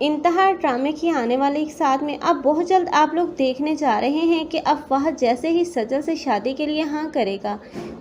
इंतहा ड्रामे की आने वाले एक साथ में अब बहुत जल्द आप लोग देखने जा रहे हैं कि अब फहद जैसे ही सजल से शादी के लिए हाँ करेगा,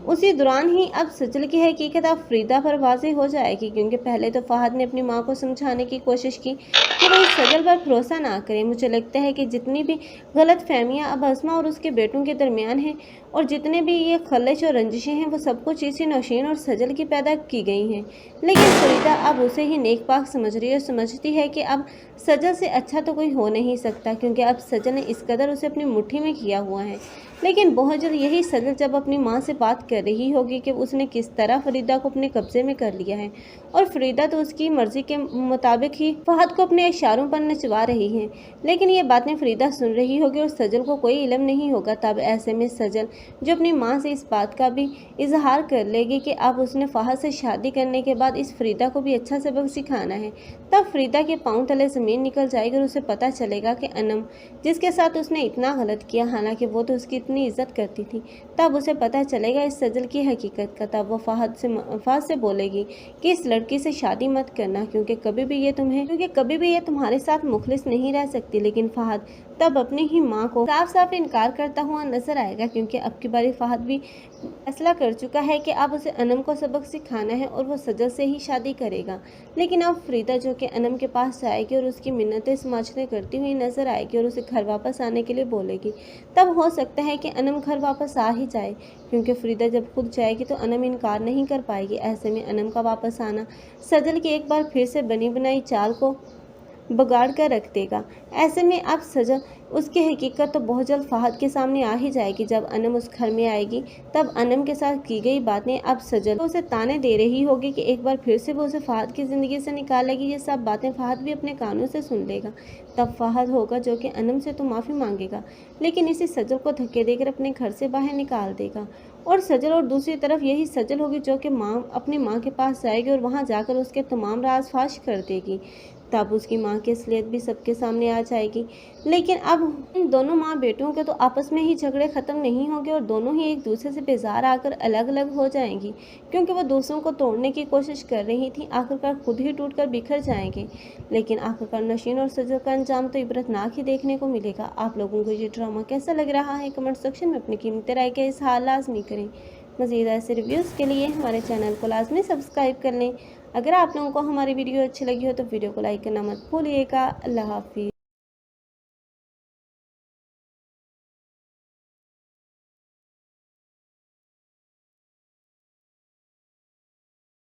उसी दौरान ही अब सजल की हकीकत अब फरीदा पर वाज़ेह हो जाएगी। क्योंकि पहले तो फहद ने अपनी माँ को समझाने की कोशिश की कि वही सजल पर भरोसा ना करें। मुझे लगता है कि जितनी भी गलत फहमियाँ अब असमा और उसके बेटों के दरमियान हैं और जितने भी ये खलिश और रंजिशें हैं, वो सब कुछ इसी नौशीन और सजल की पैदा की गई हैं। लेकिन फरीदा अब उसे ही नेक पाक समझ रही है और समझती है कि अब सजल से अच्छा तो कोई हो नहीं सकता, क्योंकि अब सजल ने इस कदर उसे अपनी मुट्ठी में किया हुआ है। लेकिन बहुत जल्द यही सजल जब अपनी माँ से बात कर रही होगी कि उसने किस तरह फरीदा को अपने कब्जे में कर लिया है और फरीदा तो उसकी मर्जी के मुताबिक ही फहद को अपने इशारों पर नचवा रही है, लेकिन ये बातें फरीदा सुन रही होगी और सजल को कोई इल्म नहीं होगा। तब ऐसे में सजल जो अपनी माँ से इस बात का भी इजहार कर लेगी कि अब उसने फहद से शादी करने के बाद इस फरीदा को भी अच्छा सबक सिखाना है। तब फरीदा के पाँव तले ज़मीन निकल जाएगी और उसे पता चलेगा कि अनम जिसके साथ उसने इतना गलत किया, हालांकि वो तो उसकी इतनी इज्जत करती थी, तब उसे पता चलेगा इस सजल की हकीकत का। तब वो फहद से बोलेगी कि इस लड़की से शादी मत करना, क्योंकि कभी भी ये तुम्हारे साथ मुखलिस नहीं रह सकती। लेकिन फहद तब अपनी ही माँ को साफ साफ इनकार करता हुआ नजर आएगा, क्योंकि अब की बारी फहद भी फैसला कर चुका है कि अब उसे अनम को सबक सिखाना है और वो सजल से ही शादी करेगा। लेकिन अब फरीदा जो कि अनम के पास जाएगी और उसकी मिन्नतें समाचने करती हुई नजर आएगी और उसे घर वापस आने के लिए बोलेगी। तब हो सकता है कि अनम घर वापस आ ही जाए, क्योंकि फरीदा जब खुद जाएगी तो अनम इनकार नहीं कर पाएगी। ऐसे में अनम का वापस आना सजल की एक बार फिर से बनी बनाई चाल को बिगाड़ कर रख देगा। ऐसे में अब सजल उसकी हकीकत तो बहुत जल्द फहद के सामने आ ही जाएगी। जब अनम उस घर में आएगी तब अनम के साथ की गई बातें अब सजल तो उसे ताने दे रही होगी कि एक बार फिर से वो उसे फहद की ज़िंदगी से निकालेगी। ये सब बातें फहद भी अपने कानों से सुन लेगा। तब फहद होगा जो कि अनम से तो माफ़ी मांगेगा, लेकिन इसी सजल को धक्के देकर अपने घर से बाहर निकाल देगा। और सजल और दूसरी तरफ यही सजल होगी जो कि अपनी माँ के पास जाएगी और वहाँ जाकर उसके तमाम राज फाश कर देगी। तब उसकी माँ की असलियत भी सबके सामने आ जाएगी। लेकिन अब इन दोनों माँ बेटों के तो आपस में ही झगड़े ख़त्म नहीं होंगे और दोनों ही एक दूसरे से बेजार आकर अलग अलग हो जाएंगी, क्योंकि वो दूसरों को तोड़ने की कोशिश कर रही थी। आखिरकार खुद ही टूटकर बिखर जाएंगे। लेकिन आखिरकार नशीन और सजल का अंजाम तो इबरतनाक ही देखने को मिलेगा। आप लोगों को ये ड्रामा कैसा लग रहा है, कमेंट सेक्शन में अपनी कीमती राय का इज़हार लाजमी करें। मज़ीद ऐसे रिव्यूज़ के लिए हमारे चैनल को लाजमी सब्सक्राइब कर लें। अगर आप लोगों को हमारी वीडियो अच्छी लगी हो तो वीडियो को लाइक करना मत भूलिएगा। अल्लाह हाफिज़।